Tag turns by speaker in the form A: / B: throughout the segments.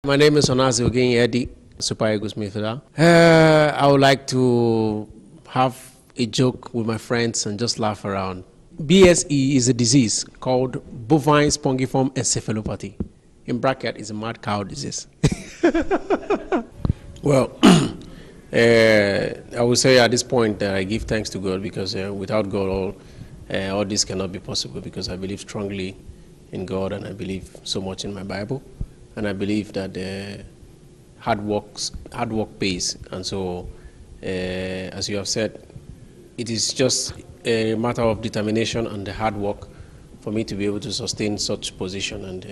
A: My name is Onazi Ogenyi, Super Eagles midfielder. I would like to have a joke with my friends and just laugh around. BSE is a disease called bovine spongiform encephalopathy. In bracket, is a mad cow disease. Well, I would say at this point that I give thanks to God because without God, all this cannot be possible because I believe strongly in God and I believe so much in my Bible. And I believe that hard work pays. And so, as you have said, it is just a matter of determination and the hard work for me to be able to sustain such position. And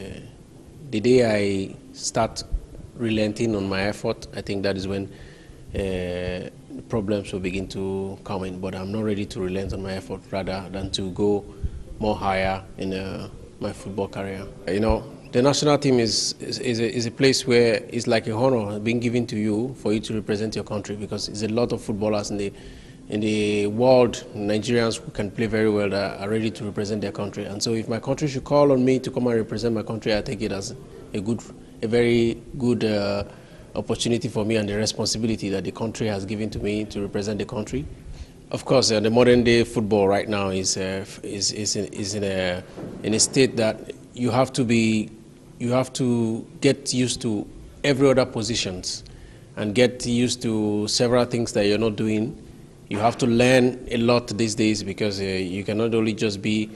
A: the day I start relenting on my effort, I think that is when problems will begin to come in. But I'm not ready to relent on my effort rather than to go more higher in my football career. You know, the national team is a place where it's like a honor being given to you for you to represent your country because there's a lot of footballers in the world, Nigerians who can play very well that are ready to represent their country. And so if my country should call on me to come and represent my country, I take it as a very good opportunity for me and the responsibility that the country has given to me to represent the country. Of course, the modern day football right now is in a state that you have to get used to every other positions and get used to several things that you're not doing. You have to learn a lot these days because you cannot only just be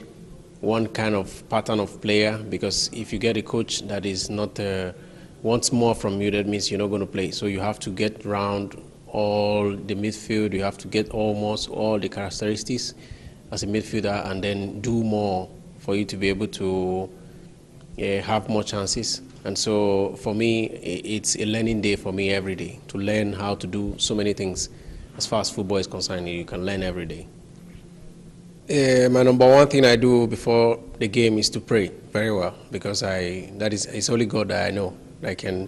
A: one kind of pattern of player, because if you get a coach that is not wants more from you, that means you're not going to play. So you have to get around all the midfield, you have to get almost all the characteristics as a midfielder and then do more for you to be able to have more chances. And so for me, it's a learning day for me every day, to learn how to do so many things. As far as football is concerned, you can learn every day. My number one thing I do before the game is to pray very well, because it's only God that I know that can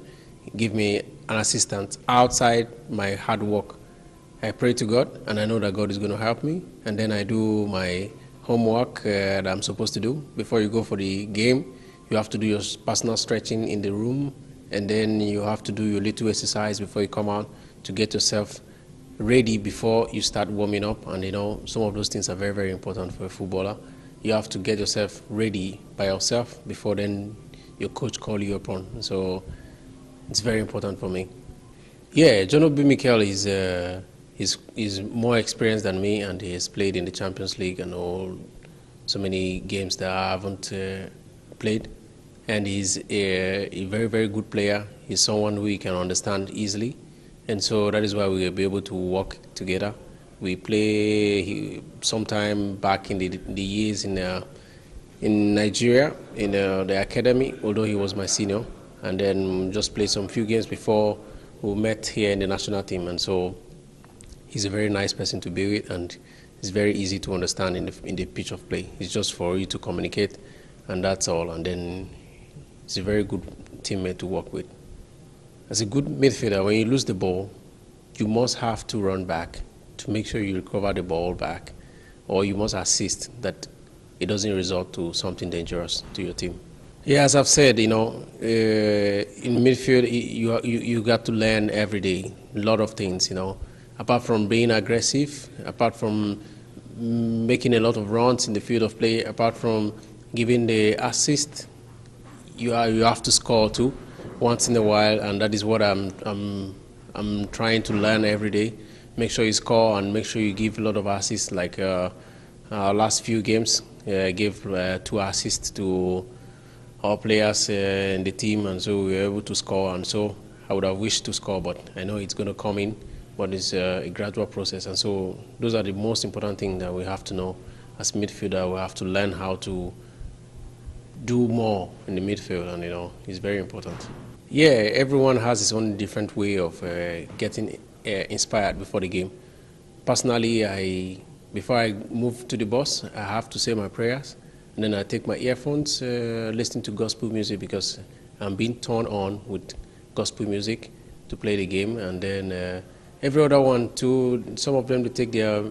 A: give me an assistance outside my hard work. I pray to God, and I know that God is going to help me, and then I do my homework that I'm supposed to do. Before you go for the game, you have to do your personal stretching in the room, and then you have to do your little exercise before you come out to get yourself ready before you start warming up. And you know, some of those things are very, very important for a footballer. You have to get yourself ready by yourself before then your coach call you upon. So it's very important for me. Yeah, John Obi Mikel is more experienced than me, and he has played in the Champions League and so many games that I haven't played. And he's a very, very good player. He's someone who we can understand easily. And so that is why we will be able to work together. We play sometime back in the years in Nigeria, in the academy, although he was my senior. And then just played some few games before we met here in the national team. And so he's a very nice person to be with, and it's very easy to understand in the pitch of play. It's just for you to communicate, and that's all. And then he's a very good teammate to work with. As a good midfielder, when you lose the ball, you must have to run back to make sure you recover the ball back, or you must assist that it doesn't result to something dangerous to your team. Yeah, as I've said, you know, in midfield, you got to learn every day a lot of things, you know. Apart from being aggressive, apart from making a lot of runs in the field of play, apart from giving the assist, you have to score too once in a while, and that is what I'm trying to learn every day. Make sure you score and make sure you give a lot of assists. Like our last few games, I gave 2 assists to our players in the team, and so we were able to score. And so I would have wished to score, but I know it's going to come in, but it's a gradual process. And so those are the most important things that we have to know as midfielder. We have to learn how to do more in the midfield, and you know, it's very important. Yeah, everyone has his own different way of getting inspired before the game. Personally, before I move to the bus, I have to say my prayers, and then I take my earphones, listen to gospel music, because I'm being turned on with gospel music to play the game. And then every other one too, some of them, they take their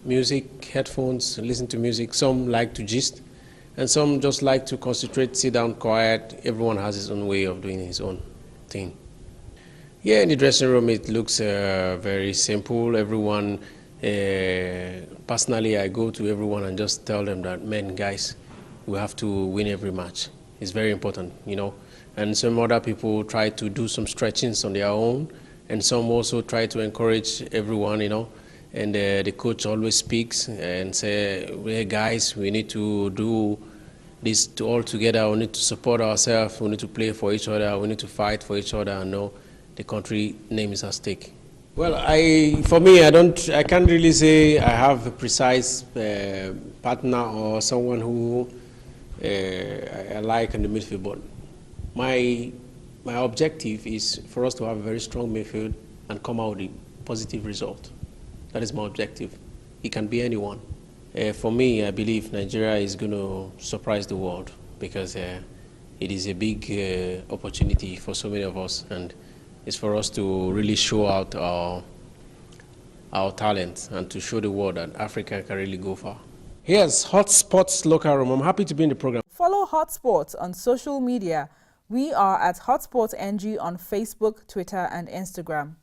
A: music, headphones, listen to music. Some like to gist, and some just like to concentrate, sit down quiet. Everyone has his own way of doing his own. thing. Yeah, in the dressing room, it looks very simple. Everyone, personally, I go to everyone and just tell them that, men, guys, we have to win every match. It's very important, you know. And some other people try to do some stretchings on their own, and some also try to encourage everyone, you know. And the coach always speaks and say, hey, guys, we need to do this all together. We need to support ourselves. We need to play for each other. We need to fight for each other and know the country name is at stake. Well, for me, I can't really say I have a precise partner or someone who I like in the midfield, but my objective is for us to have a very strong midfield and come out with a positive result. That is my objective. It can be anyone. For me, I believe Nigeria is going to surprise the world because it is a big opportunity for so many of us, and it's for us to really show out our talent and to show the world that Africa can really go far. Here's Hot Spots Local Room. I'm happy to be in the program.
B: Follow Hot Spots on social media. We are at Hotspot NG on Facebook, Twitter, and Instagram.